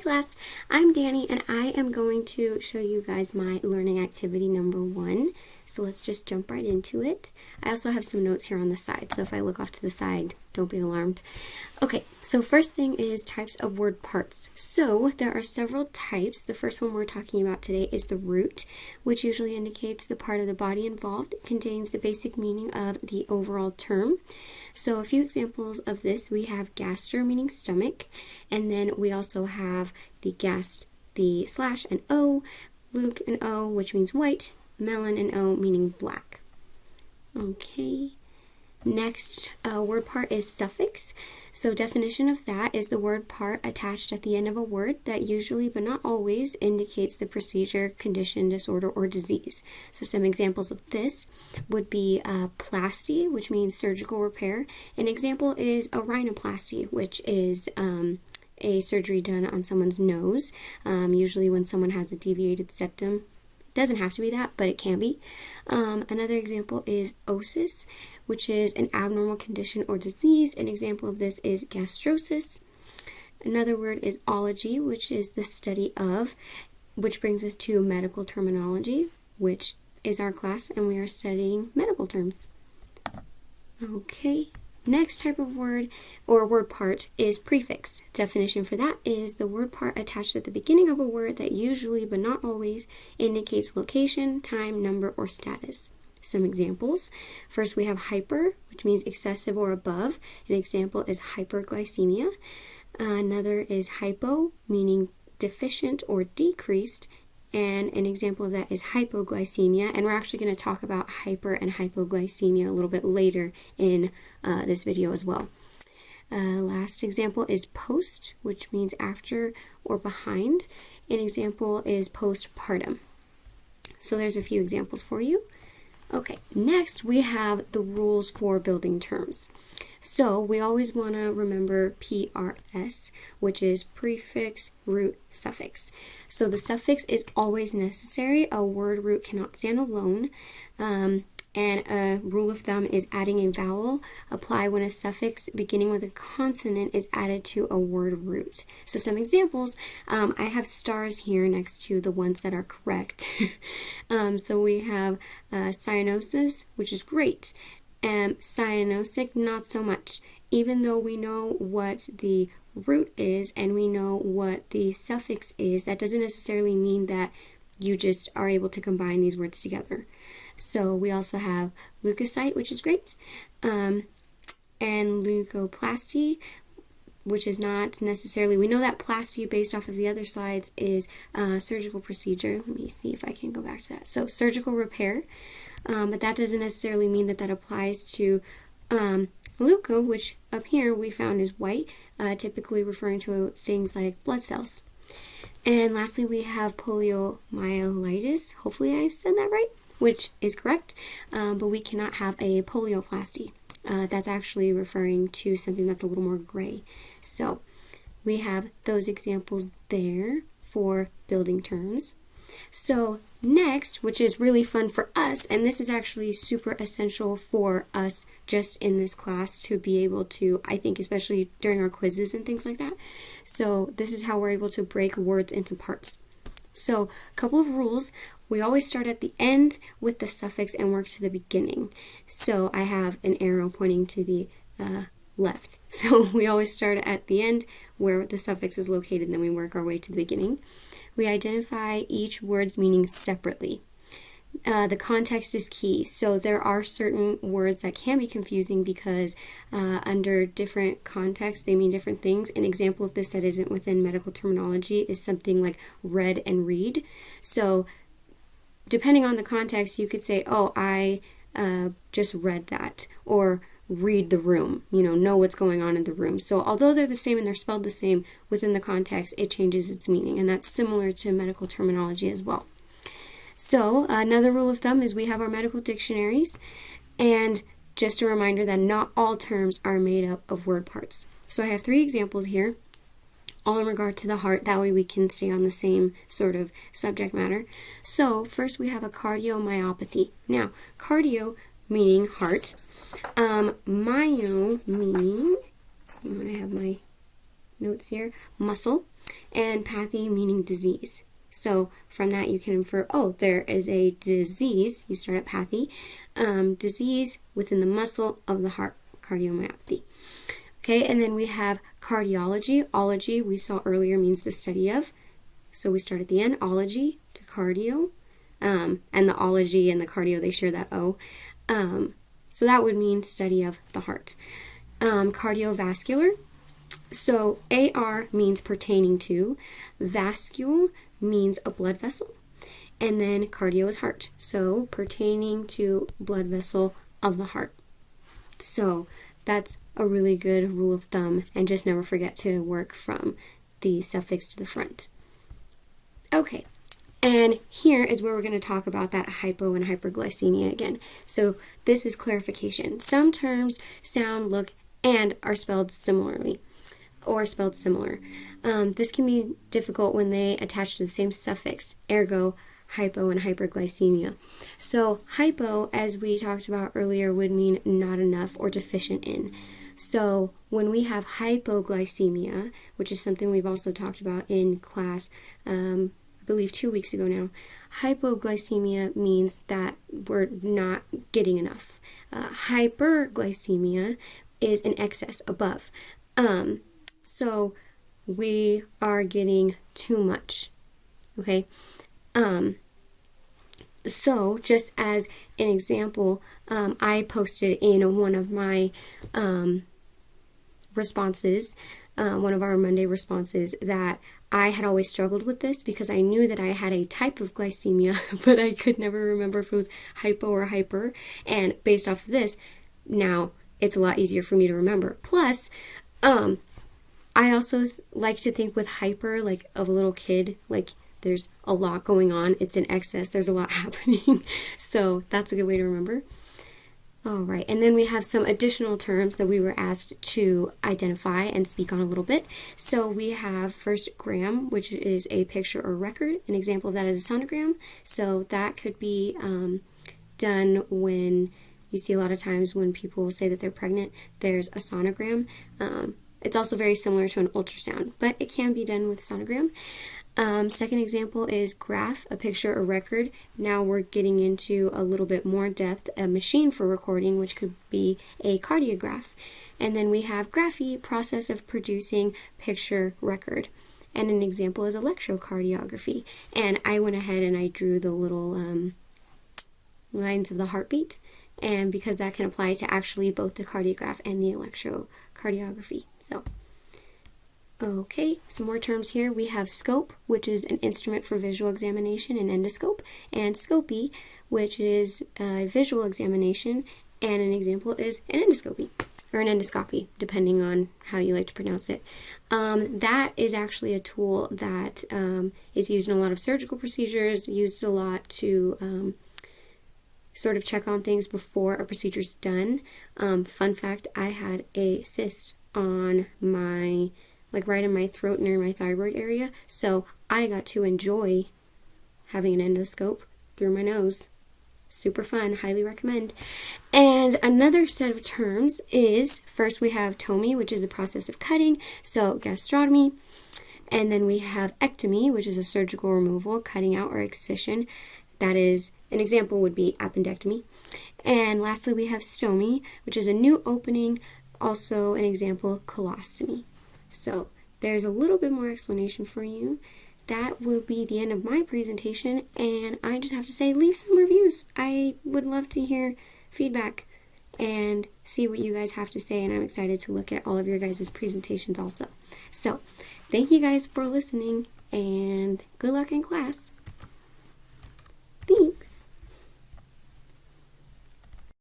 class, I'm Danny and I am going to show you guys my learning activity number 1. So let's just jump right into it. I also have some notes here on the side, so if I look off to the side, don't be alarmed. Okay, so first thing is types of word parts. So there are several types. The first one we're talking about today is the root, which usually indicates the part of the body involved. It contains the basic meaning of the overall term. So a few examples of this, we have gaster, meaning stomach, and then we also have the slash and O, Luke and O, which means white, melon and O, meaning black. Okay. Next word part is suffix. So definition of that is the word part attached at the end of a word that usually, but not always, indicates the procedure, condition, disorder, or disease. So some examples of this would be plasty, which means surgical repair. An example is a rhinoplasty, which is a surgery done on someone's nose, usually when someone has a deviated septum. Doesn't have to be that, but it can be. Another example is osis, which is an abnormal condition or disease. An example of this is gastrosis. Another word is ology, which is the study of, which brings us to medical terminology, which is our class, and we are studying medical terms. Okay. Next type of word or word part is prefix. Definition for that is the word part attached at the beginning of a word that usually, but not always, indicates location, time, number, or status. Some examples. First, we have hyper, which means excessive or above. An example is hyperglycemia. Another is hypo, meaning deficient or decreased. And an example of that is hypoglycemia, and we're actually going to talk about hyper and hypoglycemia a little bit later in this video as well. Last example is post, which means after or behind. An example is postpartum. So there's a few examples for you. Okay, next we have the rules for building terms. So we always want to remember PRS, which is prefix, root, suffix. So the suffix is always necessary. A word root cannot stand alone. And a rule of thumb is adding a vowel. Apply when a suffix beginning with a consonant is added to a word root. So some examples, I have stars here next to the ones that are correct. So we have cyanosis, which is great. Cyanosic, not so much. Even though we know what the root is and we know what the suffix is, that doesn't necessarily mean that you just are able to combine these words together. So we also have leukocyte, which is great, and leukoplasty, which is not necessarily, we know that plasty based off of the other slides is a surgical procedure. Let me see if I can go back to that. So surgical repair. But that doesn't necessarily mean that that applies to leuko, which up here we found is white, typically referring to things like blood cells. And lastly, we have poliomyelitis. Hopefully I said that right, which is correct, but we cannot have a polioplasty. That's actually referring to something that's a little more gray. So we have those examples there for building terms. So next, which is really fun for us, and this is actually super essential for us just in this class to be able to, I think, especially during our quizzes and things like that. So this is how we're able to break words into parts. So a couple of rules. We always start at the end with the suffix and work to the beginning. So I have an arrow pointing to the left. So we always start at the end where the suffix is located, and then we work our way to the beginning. We identify each word's meaning separately. The context is key. So there are certain words that can be confusing because under different contexts, they mean different things. An example of this that isn't within medical terminology is something like read and read. So depending on the context, you could say, oh, I just read that, or read the room, know what's going on in the room. So although they're the same and they're spelled the same, within the context, it changes its meaning. And that's similar to medical terminology as well. So another rule of thumb is we have our medical dictionaries. And just a reminder that not all terms are made up of word parts. So I have 3 examples here, all in regard to the heart. That way we can stay on the same sort of subject matter. So first we have a cardiomyopathy. Now, cardio meaning heart. Myo meaning, I have my notes here, muscle. and pathy meaning disease. So from that you can infer, oh, there is a disease, you start at pathy, disease within the muscle of the heart, cardiomyopathy. Okay, and then we have cardiology. Ology, we saw earlier, means the study of. So we start at the end, ology to cardio. And the ology and the cardio, they share that O. So that would mean study of the heart. Cardiovascular. So AR means pertaining to. Vascule means a blood vessel. And then cardio is heart. So pertaining to blood vessel of the heart. So that's a really good rule of thumb. And just never forget to work from the suffix to the front. Okay. And here is where we're going to talk about that hypo and hyperglycemia again. So this is clarification. Some terms sound, look, and are spelled similarly or spelled similar. This can be difficult when they attach to the same suffix, ergo hypo and hyperglycemia. So hypo, as we talked about earlier, would mean not enough or deficient in. So when we have hypoglycemia, which is something we've also talked about in class, I believe 2 weeks ago now, hypoglycemia means that we're not getting enough. Hyperglycemia is an excess, above. So we are getting too much. Okay? So just as an example, I posted in one of my responses, one of our Monday responses, that I had always struggled with this because I knew that I had a type of glycemia, but I could never remember if it was hypo or hyper. And based off of this, now it's a lot easier for me to remember. Plus, I also like to think with hyper, like of a little kid, like there's a lot going on. It's in excess. There's a lot happening. So that's a good way to remember. All right, and then we have some additional terms that we were asked to identify and speak on a little bit. So we have first gram, which is a picture or record. An example of that is a sonogram. So that could be done when you see a lot of times when people say that they're pregnant, there's a sonogram. It's also very similar to an ultrasound, but it can be done with sonogram. Second example is graph, a picture or record. Now we're getting into a little bit more depth, a machine for recording, which could be a cardiograph. And then we have graphy, process of producing picture record. And an example is electrocardiography. And I went ahead and I drew the little lines of the heartbeat. And because that can apply to actually both the cardiograph and the electrocardiography. So, okay, some more terms here. We have scope, which is an instrument for visual examination, and endoscope, and scopy, which is a visual examination, and an example is an endoscopy, or an endoscopy, depending on how you like to pronounce it. That is actually a tool that is used in a lot of surgical procedures, used a lot to sort of check on things before a procedure's done. Fun fact, I had a cyst on my, like right in my throat near my thyroid area, so I got to enjoy having an endoscope through my nose. Super fun, highly recommend. And another set of terms is, first we have tomy, which is the process of cutting, so gastrotomy. And then we have ectomy, which is a surgical removal, cutting out or excision. That is, an example would be appendectomy. And lastly, we have stomy, which is a new opening, also an example, colostomy. So there's a little bit more explanation for you. That will be the end of my presentation, and I just have to say, leave some reviews. I would love to hear feedback and see what you guys have to say, and I'm excited to look at all of your guys' presentations also. So, thank you guys for listening, and good luck in class.